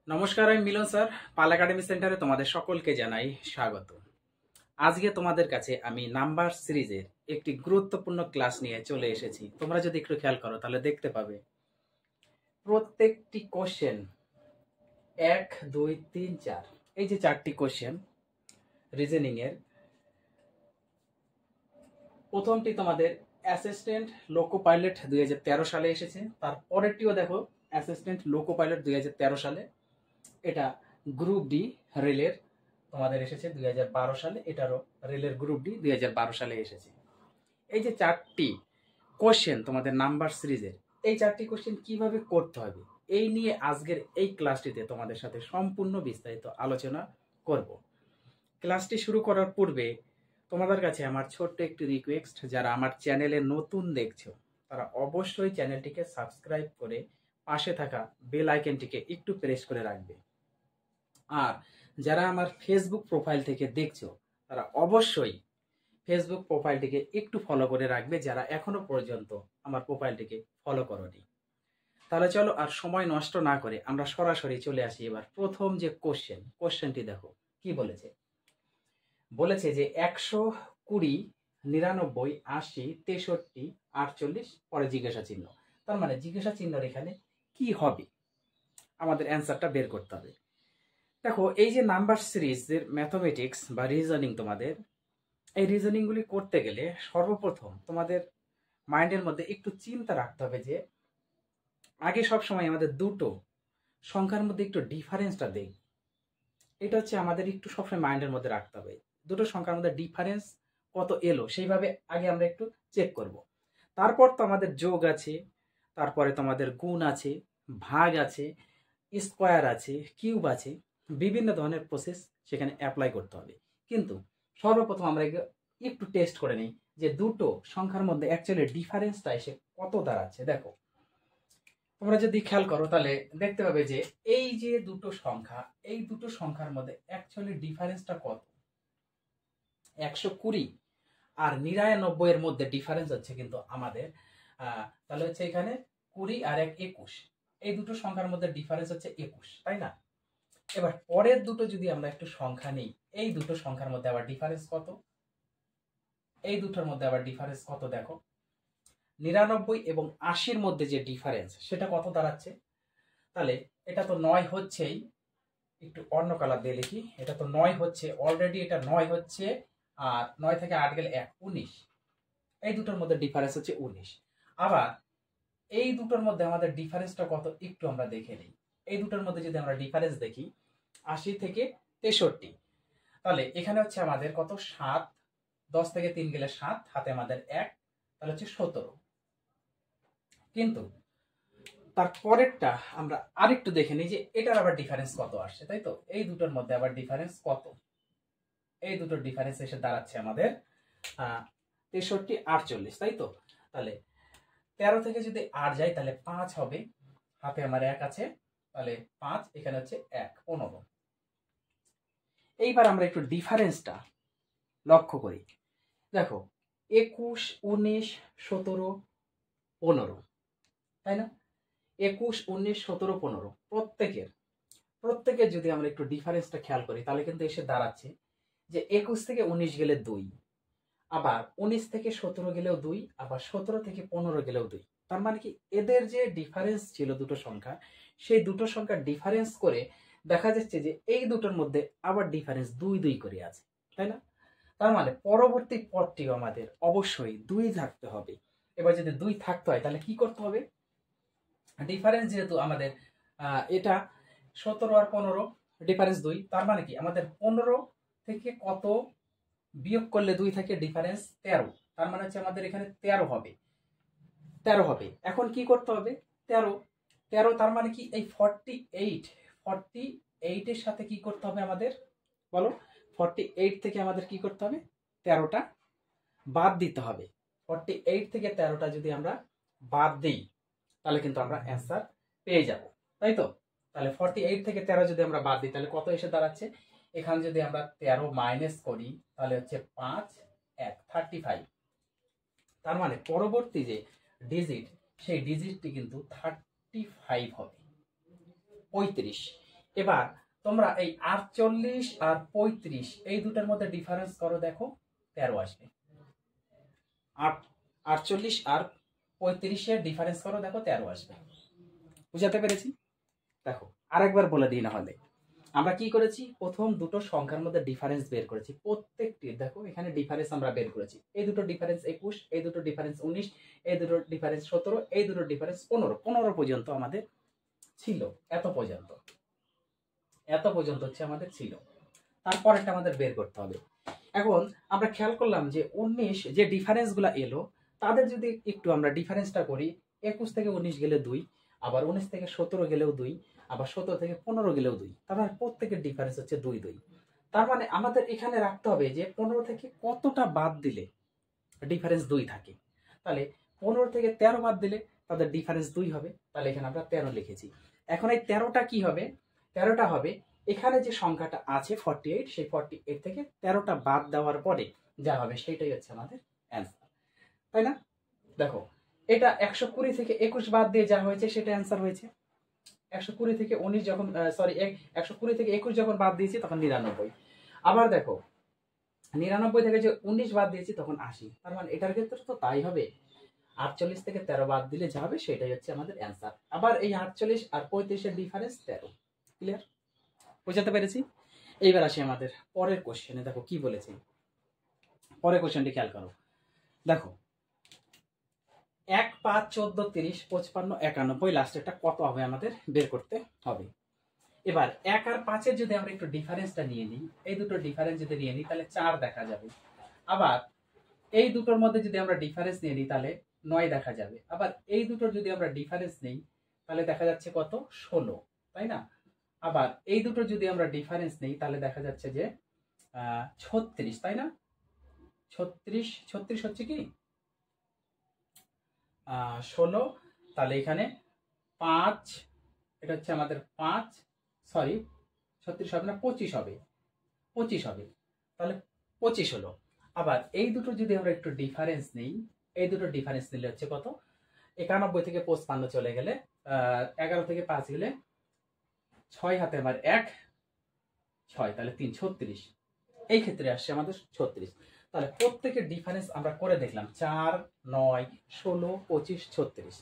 নমস্কার, আমি মিলন স্যার। পাল একাডেমি সেন্টারে তোমাদের সকলকে জানাই স্বাগত। আজকে তোমাদের কাছে আমি নাম্বার সিরিজের একটি গুরুত্বপূর্ণ ক্লাস নিয়ে চলে এসেছি। তোমরা যদি একটু খেয়াল করো তাহলে দেখতে পাবে প্রত্যেকটি কোশ্চেন 1, 2, 3, 4 এই যে 4টি কোশ্চেন রিজনিং এর, প্রথমটি তোমাদের অ্যাসিস্ট্যান্ট লোকো পাইলট 2013 সালে এসেছে। তার পরেরটিও দেখো অ্যাসিস্ট্যান্ট লোকো পাইলট 2013 সালে। এটা গ্রুপ ডি রেলের তোমাদের এসেছে 2012 সালে। এটারও রেলের গ্রুপ ডি 2012 সালে এসেছে। এই যে 4টি কোশ্চেন তোমাদের নাম্বার সিরিজের, এই 4টি কোশ্চেন কিভাবে করতে হবে এই নিয়ে আজকের এই ক্লাসটিতে তোমাদের সাথে সম্পূর্ণ বিস্তারিত আলোচনা করব। ক্লাসটি শুরু করার পূর্বে তোমাদের কাছে আমার ছোট্ট একটি রিকোয়েস্ট, যারা আমার চ্যানেলে নতুন দেখছো তারা অবশ্যই চ্যানেলটিকে সাবস্ক্রাইব করে পাশে থাকা বেল আইকনটিকে একটু প্রেস করে রাখবে। আর যারা আমার ফেসবুক প্রোফাইল থেকে দেখছো তারা অবশ্যই ফেসবুক প্রোফাইলটিকে একটু ফলো করে রাখবে, যারা এখনো পর্যন্ত আমার প্রোফাইলটিকে ফলো করোনি। তাহলে চলো আর সময় নষ্ট না করে আমরা সরাসরি চলে আসি এবার প্রথম যে কোশ্চেনটি দেখো কি বলেছে। বলেছে যে 120, 99, 80, 63, 48 পরে জিজ্ঞাসা চিহ্ন। তার মানে জিজ্ঞাসা চিহ্নর এখানে কি হবে আমাদের অ্যান্সারটা বের করতে হবে। দেখো এই যে নাম্বার সিরিজের ম্যাথমেটিক্স বা রিজনিং, তোমাদের এই রিজনিংগুলি করতে গেলে সর্বপ্রথম তোমাদের মাইন্ডের মধ্যে একটু চিন্তা রাখতে হবে যে আগে সব সময় আমাদের দুটো সংখ্যার মধ্যে একটু ডিফারেন্সটা দেই। এটা হচ্ছে আমাদের একটু সবসময় মাইন্ডের মধ্যে রাখতে হবে। দুটো সংখ্যার মধ্যে ডিফারেন্স কত এলো সেইভাবে আগে আমরা একটু চেক করব। তারপর তো আমাদের যোগ আছে, তারপরে তোমাদের গুণ আছে, ভাগ আছে, স্কোয়ার আছে, কিউব আছে, বিভিন্ন ধরনের প্রসেস সেখানে অ্যাপ্লাই করতে হবে। কিন্তু সর্বপ্রথম আমরা একটু টেস্ট করে নিই যে দুটো সংখ্যার মধ্যে অ্যাকচুয়ালি ডিফারেন্সটা এসে কত দাঁড়াচ্ছে। দেখো তোমরা যদি খেয়াল করো তাহলে দেখতে পাবে যে এই যে দুটো সংখ্যা, এই দুটো সংখ্যার মধ্যে অ্যাকচুয়ালি ডিফারেন্সটা কত। 120 আর 99 এর মধ্যে ডিফারেন্স হচ্ছে কিন্তু আমাদের তাহলে হচ্ছে এখানে 20 আর 1 21, এই দুটো সংখ্যার মধ্যে ডিফারেন্স হচ্ছে 21, তাই না? এবার পরের দুটো যদি আমরা একটু সংখ্যা নিই, এই দুটো সংখ্যার মধ্যে আবার ডিফারেন্স কত, এই দুটোর মধ্যে আবার ডিফারেন্স কত দেখো। 99 এবং 80-র মধ্যে যে ডিফারেন্স সেটা কত দাঁড়াচ্ছে। তাহলে এটা তো 9 হচ্ছেই, একটু অন্য কালার দিয়ে লিখি, এটা তো 9 হচ্ছে অলরেডি, এটা 9 হচ্ছে, আর 9 থেকে 8 গেলে 1, 19, এই দুটোর মধ্যে ডিফারেন্স হচ্ছে 19। আবার এই দুটোর মধ্যে আমাদের ডিফারেন্সটা কত একটু আমরা দেখে নিই। এই দুটোর মধ্যে যদি আমরা ডিফারেন্স দেখি 80 থেকে 63, তাহলে এখানে হচ্ছে আমাদের কত 7, 10 থেকে 3 গেলে 7, হাতে আমাদের 1, তাহলে হচ্ছে 17। কিন্তু তার পরেরটা আমরা আরেকটু দেখে নিই যে এটার আবার ডিফারেন্স কত আসছে, তাই তো? এই দুটোর মধ্যে আবার ডিফারেন্স কত, এই দুটোর ডিফারেন্স এসে দাঁড়াচ্ছে আমাদের 63, 48, তাই তো? তাহলে 13 থেকে যদি 8 যায় তাহলে 5 হবে, হাতে আমার 1 আছে, তাহলে 5, এখানে হচ্ছে 1, 15। এইবার আমরা একটু ডিফারেন্সটা লক্ষ্য করি। দেখো 21, 19, 17, 15, তাই না? 21, 19, 17, 15 প্রত্যেকের যদি আমরা একটু ডিফারেন্সটা খেয়াল করি তাহলে কিন্তু এসে দাঁড়াচ্ছে যে 21 থেকে 19 গেলে 2, আবার 19 থেকে 17 গেলেও 2, আবার 17 থেকে 15 গেলেও 2। তার মানে কি এদের যে ডিফারেন্স ছিল দুটো সংখ্যা, সেই দুটো সংখ্যার ডিফারেন্স করে দেখা যাচ্ছে যে এই দুটোর মধ্যে আবার ডিফারেন্স 2 2 করে আছে, তাই না? তার মানে পরবর্তী পদটিও আমাদের অবশ্যই 2 থাকতে হবে। এবার যদি 2 থাকতে হয় তাহলে কি করতে হবে, ডিফারেন্স যেহেতু আমাদের এটা 17 আর 15 ডিফারেন্স 2, তার মানে কি আমাদের 15 থেকে কত বিয়োগ করলে 2 থেকে ডিফারেন্স 13, তার মানে হচ্ছে আমাদের এখানে 13 হবে। এখন কি করতে হবে, 13 তার মানে কি এই 48 এর সাথে কি করতে হবে আমাদের বলো। 48 থেকে আমাদের কি করতে হবে, 13টা বাদ দিতে হবে। 48 থেকে 13টা যদি আমরা বাদ দিই তাহলে কিন্তু আমরা অ্যান্সার পেয়ে যাব, তাই তো? তাহলে 48 থেকে 13 যদি আমরা বাদ দিই তাহলে কত এসে দাঁড়াচ্ছে, এখানে যদি আমরা 13 মাইনাস করি তাহলে হচ্ছে 5, 1, 35। তার মানে পরবর্তী যে ডিজিট সেই ডিজিটটি কিন্তু 35 হবে, 35। এবার তোমরা এই 48 আর 35 এই দুটার মধ্যে ডিফারেন্স করো, দেখো 13 আসবে। 48 আর 35 ডিফারেন্স করো, দেখো 13 আসবে। বুঝাতে পেরেছি? দেখো আরেকবার বলে দিই, না হলে আমরা কি করেছি, প্রথম দুটো সংখ্যার মধ্যে ডিফারেন্স বের করেছি, প্রত্যেকটি দেখো এখানে ডিফারেন্স আমরা বের করেছি। এই দুটো ডিফারেন্স 21, এই দুটো ডিফারেন্স 19, এই দুটো ডিফারেন্স 17, এই দুটো ডিফারেন্স 15 পর্যন্ত আমাদের ছিল। এত পর্যন্ত হচ্ছে আমাদের ছিল। তারপরেরটা আমাদের বের করতে হবে। এখন আমরা খেয়াল করলাম যে 19 যে ডিফারেন্সগুলো এলো, তাদের যদি একটু আমরা ডিফারেন্সটা করি, 21 থেকে 19 গেলে 2, আবার 19 থেকে 17 গেলেও 2, আবার 17 থেকে 15 গেলেও 2, তার মানে প্রত্যেকের ডিফারেন্স হচ্ছে 2 2। তার মানে আমাদের এখানে রাখতে হবে যে 15 থেকে কতটা বাদ দিলে ডিফারেন্স 2 থাকে। তাহলে 15 থেকে 13 বাদ দিলে তাদের ডিফারেন্স 2 হবে। তাহলে এখানে আমরা 13 লিখেছি। এখন এই 13টা কি হবে? 13টা হবে এখানে যে সংখ্যাটা আছে 48, সেই 48 থেকে 13টা বাদ দেওয়ার পরে যা হবে সেটাই হচ্ছে আমাদের অ্যান্সার, তাই না? দেখো এটা 120 থেকে 21 বাদ দিয়ে যা হয়েছে সেটা অ্যান্সার হয়েছে। 120 থেকে 19 যখন 120 থেকে 21 যখন বাদ দিয়েছি তখন 99। আবার দেখো 99 থেকে যে 19 বাদ দিয়েছি তখন 80। তার মানে এটার ক্ষেত্রে তো তাই হবে। 48 থেকে 13 বাদ দিলে যা হবে সেটাই হচ্ছে আমাদের অ্যান্সার। আবার এই 48 আর 35 এর ডিফারেন্স 13। ক্লিয়ার? বুঝাতে পেরেছি? এইবার আসি আমাদের পরের কোশ্চেনে। দেখো কি বলেছে, পরের কোশ্চেনটি খেয়াল করো। দেখো 1, 5, 14, 30, 55, 91 লাস্টেরটা কত হবে আমাদের বের করতে হবে। এবার 1 আর 5 এর যদি আমরা একটু ডিফারেন্সটা নিয়ে নিই, এই দুটো ডিফারেন্স যদি নিয়ে নিই তাহলে 4 দেখা যাবে। আবার এই দুটোর মধ্যে যদি আমরা ডিফারেন্স নিয়ে নিই তাহলে 9 দেখা যাবে। আবার এই দুটোর যদি আমরা ডিফারেন্স নেই তাহলে দেখা যাচ্ছে কত, 16, তাই না? আবার এই দুটো যদি আমরা ডিফারেন্স নেই তাহলে দেখা যাচ্ছে যে 36, তাই না? 36 হচ্ছে কি 16, তাহলে এখানে 5, এটা হচ্ছে আমাদের 5, সরি 36 হবে না, 25 হবে, 25 হবে, তাহলে 25 হলো। আবার এই দুটো যদি আমরা একটু ডিফারেন্স নেই, এই দুটো ডিফারেন্স নিলে হচ্ছে কত, 91 থেকে 55 চলে গেলে 11 থেকে 5 গেলে 6 হাতে আমার 1, 6, তাহলে 3, 36। এই ক্ষেত্রে আসছে আমাদের 36। তাহলে প্রত্যেকের ডিফারেন্স আমরা করে দেখলাম 4, 9, 16, 25, 36।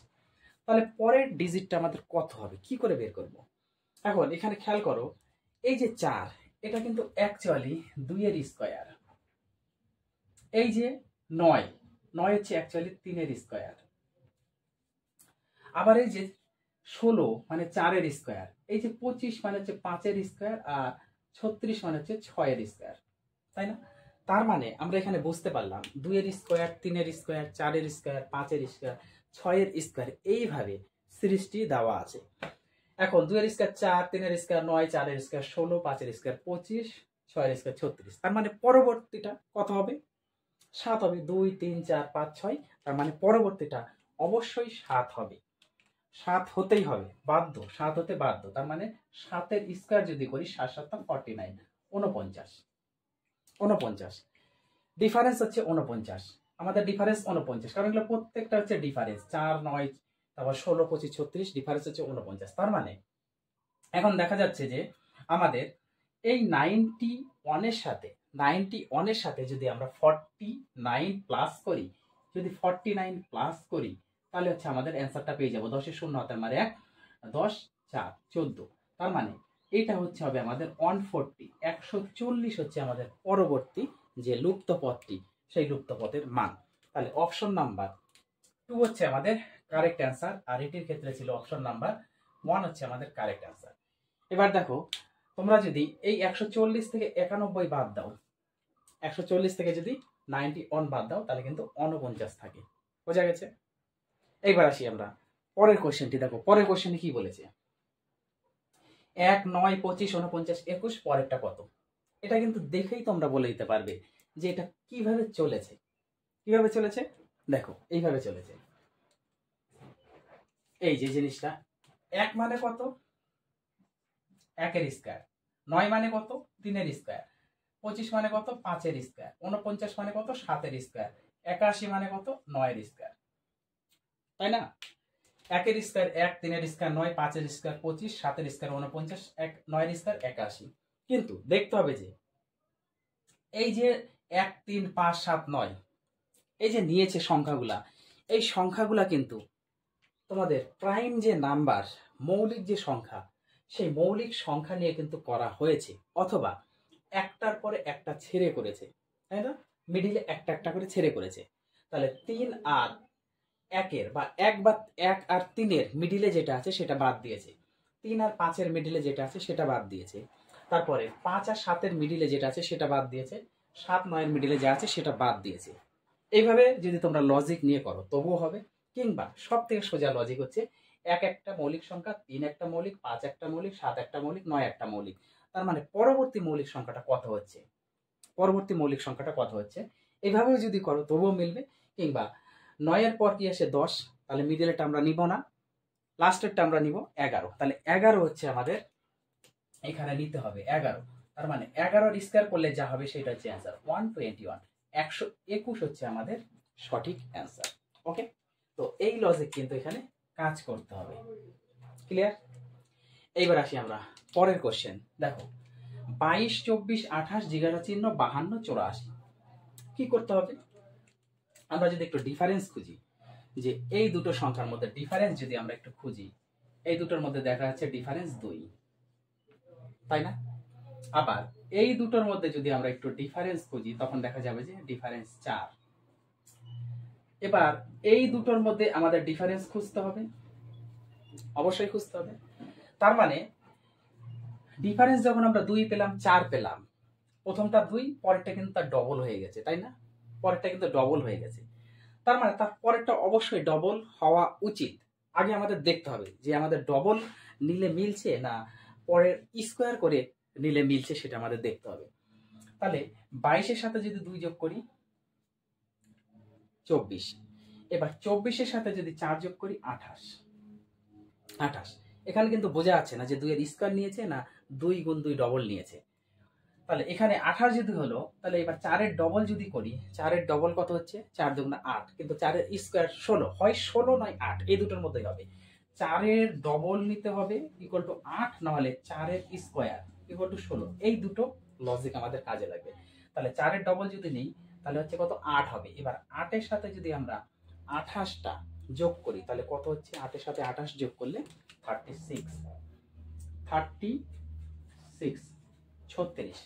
তাহলে পরের ডিজিটটা আমাদের কত হবে, কি করে বের করব? এখন এখানে খেয়াল করো, এই যে 4, এটা কিন্তু অ্যাকচুয়ালি 2 এর স্কয়ার। এই যে 9 হচ্ছে অ্যাকচুয়ালি 3 এর স্কয়ার। আবার এই যে 16 মানে 4 এর স্কয়ার। এই যে 25 মানে হচ্ছে 5 এর স্কয়ার, আর 36 মানে হচ্ছে 6 এর স্কয়ার, তাই না? তার মানে আমরা এখানে বুঝতে পারলাম 2 এর স্কয়ার, 3 এর স্কয়ার, 4 এর স্কয়ার, 5 এর স্কয়ার, 6 এর স্কয়ার, এইভাবে সিরিজটি দেওয়া আছে। এখন 2 এর স্কয়ার 4, 3 এর স্কয়ার 9, 4 এর স্কয়ার 16, 5 এর স্কয়ার 25, 6 এর স্কয়ার 36। তার মানে পরবর্তীটা কত হবে, 7 হবে। 2, 3, 4, 5, 6, তার মানে পরবর্তীটা অবশ্যই 7 হবে। 7 হতেই হবে, বাধ্য, 7 হতে বাধ্য। তার মানে 7 এর স্কয়ার যদি করি 7 7 49, 49 ডিফারেন্স হচ্ছে 49। আমাদের ডিফারেন্স 49, কারণ এগুলো প্রত্যেকটা হচ্ছে ডিফারেন্স। 4, 9, তারপর 16, 25, 36, ডিফারেন্স হচ্ছে 49। তার মানে এখন দেখা যাচ্ছে যে আমাদের এই 91 এর সাথে যদি আমরা 49 প্লাস করি, যদি 49 প্লাস করি তাহলে হচ্ছে আমাদের অ্যান্সারটা পেয়ে যাবো। 10 এর শূন্য হাতে আমার 1, 10, 4, 14। তার মানে এটা হচ্ছে হবে আমাদের 140, 140 হচ্ছে আমাদের পরবর্তী যে লুপ্ত পদটি, সেই লুপ্ত পদের মান। তাহলে অপশন নাম্বার 2 হচ্ছে আমাদের কারেক্ট অ্যান্সার, আর এটির ক্ষেত্রে ছিল অপশন নাম্বার 1 হচ্ছে আমাদের কারেক্ট অ্যান্সার। এবার দেখো তোমরা যদি এই 140 থেকে 91 বাদ দাও, 140 থেকে যদি 91 বাদ দাও তাহলে কিন্তু 49 থাকে। বোঝা গেছে? এইবার আসি আমরা পরের কোশ্চেনটি। দেখো পরের কোশ্চেনে কি বলেছে, 1, 9, 25, 49, 21, পরেরটা কত? এটা কিন্তু দেখেই তোমরা বলে দিতে পারবে যে এটা কিভাবে চলেছে। কিভাবে চলেছে দেখো, এইভাবে চলেছে। এই যে জিনিসটা, 1 মানে কত, 1 এর স্কয়ার, 9 মানে কত, 3 এর স্কয়ার, 25 মানে কত, 5 এর স্কয়ার, 49 মানে কত, 7 এর স্কয়ার, 81 মানে কত, 9 এর স্কয়ার, তাই না? একের স্কোয়ার 1, 3-এর স্কোয়ার 9, 5-এর স্কোয়ার 25, 7-এর স্কোয়ার 49, 9-এর স্কোয়ার 81। কিন্তু দেখতে হবে যে এই যে 1, 3, 5, 7, 9 এই যে নিয়েছে সংখ্যাগুলা, এই সংখ্যাগুলা কিন্তু তোমাদের প্রাইম যে নাম্বার, মৌলিক যে সংখ্যা, সেই মৌলিক সংখ্যা নিয়ে কিন্তু করা হয়েছে, অথবা একটার পরে একটা ছেড়ে করেছে, তাই না? মিডিলে একটা একটা করে ছেড়ে করেছে। তাহলে 3 আর 1-এর বা 1 আর 3-এর মিডিলে যেটা আছে সেটা বাদ দিয়েছে, 3 আর 5-এর মিডিলে যেটা আছে সেটা বাদ দিয়েছে, তারপরে 5 আর 7-এর মিডিলে যেটা আছে সেটা বাদ দিয়েছে, 7, 9-এর মিডিলে যা আছে সেটা বাদ দিয়েছে। এইভাবে যদি তোমরা লজিক নিয়ে করো তবুও হবে, কিংবা সব থেকে সোজা লজিক হচ্ছে 1 একটা মৌলিক সংখ্যা, 3 একটা মৌলিক, 5 একটা মৌলিক, 7 একটা মৌলিক, 9 একটা মৌলিক। তার মানে পরবর্তী মৌলিক সংখ্যাটা কত হচ্ছে, পরবর্তী মৌলিক সংখ্যাটা কত হচ্ছে, এইভাবেও যদি করো তবুও মিলবে। কিংবা 9-এর পর কি আসে 10, তাহলে মিডিলেটা আমরা নিব না, লাস্টেরটা আমরা নিব 11, তাহলে 11 হচ্ছে আমাদের এখানে নিতে হবে 11। তার মানে 11-এর স্কয়ার করলে যা হবে সেটা হচ্ছে অ্যান্সার 121, 121 হচ্ছে আমাদের সঠিক অ্যান্সার। ওকে, তো এই লজিক কিন্তু এখানে কাজ করতে হবে। ক্লিয়ার? এইবার আসি আমরা পরের কোশ্চেন। দেখো 22, 24, 28, জিজ্ঞাসা চিহ্ন 52, 84। কি করতে হবে? আমরা যদি একটু ডিফারেন্স খুঁজি, যে এই দুটো সংখ্যার মধ্যে ডিফারেন্স যদি আমরা একটু খুঁজি, এই দুটোর মধ্যে দেখা যাচ্ছে ডিফারেন্স 2, তাই না? আবার এই দুটোর মধ্যে যদি আমরা একটু ডিফারেন্স খুঁজি তখন দেখা যাবে যে ডিফারেন্স 4। এবার এই দুটোর মধ্যে আমাদের ডিফারেন্স খুঁজতে হবে, অবশ্যই খুঁজতে হবে। তার মানে ডিফারেন্স যখন আমরা 2 পেলাম, 4 পেলাম, প্রথমটা 2, পরেরটা কিন্তু তার ডবল হয়ে গেছে, তাই না? পরেরটা কিন্তু ডবল হয়ে গেছে, তার মানে তার পরেরটা অবশ্যই ডবল হওয়া উচিত। আগে আমাদের দেখতে হবে যে আমাদের ডবল নিলে মিলছে না পরের স্কোয়ার করে নিলে মিলছে, সেটা আমাদের দেখতে হবে। তাহলে 22-এর সাথে যদি 2 যোগ করি 24, এবার 24-এর সাথে যদি 4 যোগ করি 28। এখানে কিন্তু বোঝা যাচ্ছে না যে 2-এর স্কোয়ার নিয়েছে না 2 গুণ 2 ডবল নিয়েছে। তাহলে এখানে 28 যদি হলো, তাহলে এবার 4-এর ডবল যদি করি, 4-এর ডবল কত হচ্ছে? 4 দুগুণে 8, কিন্তু 4-এর স্কোয়ার 16, হয় 16 নয় 8, এই দুটোর মধ্যেই হবে। 4-এর ডবল নিতে হবে ইকুয়াল টু 8, না হলে 4-এর স্কোয়ার ইকুয়াল টু 16, এই দুটো লজিক আমাদের কাজে লাগবে। তাহলে 4-এর ডবল যদি নেই তাহলে হচ্ছে কত? 8 হবে। এবার 8-এর সাথে যদি আমরা 28টা যোগ করি তাহলে কত হচ্ছে? 8-এর সাথে 28 যোগ করলে 36, 36।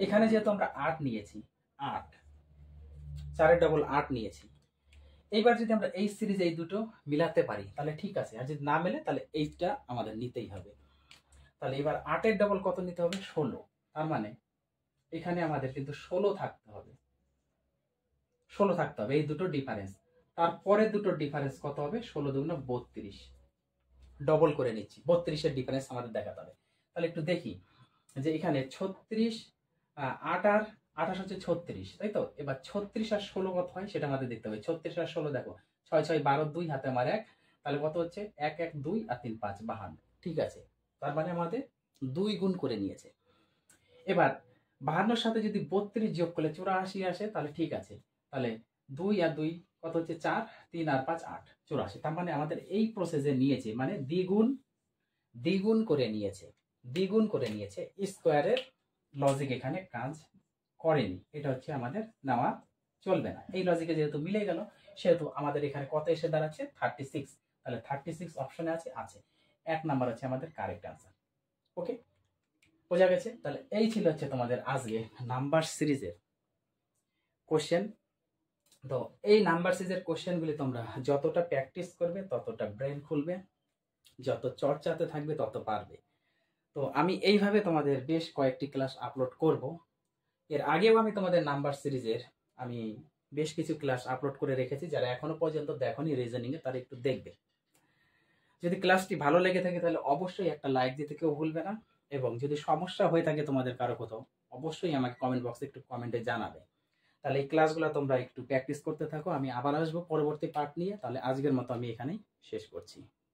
এখানে যেহেতু আমরা 8 নিয়েছি, 8, 4-এর ডবল 8 নিয়েছি, এইবার যদি আমরা এই সিরিজ এই দুটো মিলাতে পারি তাহলে ঠিক আছে, আর যদি না মেলে তাহলে এইটা আমাদের নিতেই হবে। তাহলে এবার 8-এর ডবল কত নিতে হবে? 16। তার মানে এখানে আমাদের কিন্তু 16 থাকতে হবে, 16 থাকতে হবে, এই দুটো ডিফারেন্স। তারপরে দুটো ডিফারেন্স কত হবে? 16 দুগুণে 32, ডবল করে নিচ্ছি, 32-এর ডিফারেন্স আমাদের দেখাতে হবে। তাহলে একটু দেখি যে এখানে 36, 8 আর 28 হচ্ছে 36, তাই তো? এবার 36 আর 16 কত হয় সেটা আমাদের দেখতে হবে। 36 আর 16 দেখো, 6, 6, 12, 2 হাতে আমার 1, তাহলে কত হচ্ছে? 1, 1, 2 আর 3, 5, 52। ঠিক আছে, তার মানে আমাদের 2 গুণ করে নিয়েছে। এবার 52-এর সাথে যদি 32 যোগ করলে 84 আসে তাহলে ঠিক আছে। তাহলে 2 আর 2 কত হচ্ছে? 4, 3 আর 5, 8, 84। তার মানে আমাদের এই প্রসেসে নিয়েছে, মানে দ্বিগুণ করে নিয়েছে, দ্বিগুণ করে নিয়েছে। স্কোয়ারের লজিক এখানে কাজ করেনি, এটা হচ্ছে আমাদের নেওয়া চলবে না। এই লজিকে যেহেতু মিলে গেল সেহেতু আমাদের এখানে কত এসে দাঁড়াচ্ছে? 36। তাহলে 36 অপশনে আছে 1 নাম্বার হচ্ছে আমাদের কারেক্ট আনসার। ওকে, বোঝা গেছে? তাহলে এই ছিল হচ্ছে তোমাদের আজকে নাম্বার সিরিজের কোশ্চেন। তো এই নাম্বার সিরিজের কোশ্চেনগুলি তোমরা যতটা প্র্যাকটিস করবে ততটা ব্রেন খুলবে, যত চর্চাতে থাকবে তত পারবে। তো আমি এইভাবে তোমাদের বেশ কয়েকটি ক্লাস আপলোড করব। এর আগেও আমি তোমাদের নাম্বার সিরিজের আমি বেশ কিছু ক্লাস আপলোড করে রেখেছি, যারা এখনো পর্যন্ত দেখোনি রিজনিংয়ে তারা একটু দেখবে। যদি ক্লাসটি ভালো লেগে থাকে তাহলে অবশ্যই একটা লাইক দিতে কেউ ভুলবে না, এবং যদি সমস্যা হয়ে থাকে তোমাদের কারো কোথাও অবশ্যই আমাকে কমেন্ট বক্সে একটু কমেন্টে জানাবে। তাহলে এই ক্লাসগুলো তোমরা একটু প্র্যাকটিস করতে থাকো, আমি আবার আসবো পরবর্তী পার্ট নিয়ে। তাহলে আজকের মতো আমি এখানেই শেষ করছি।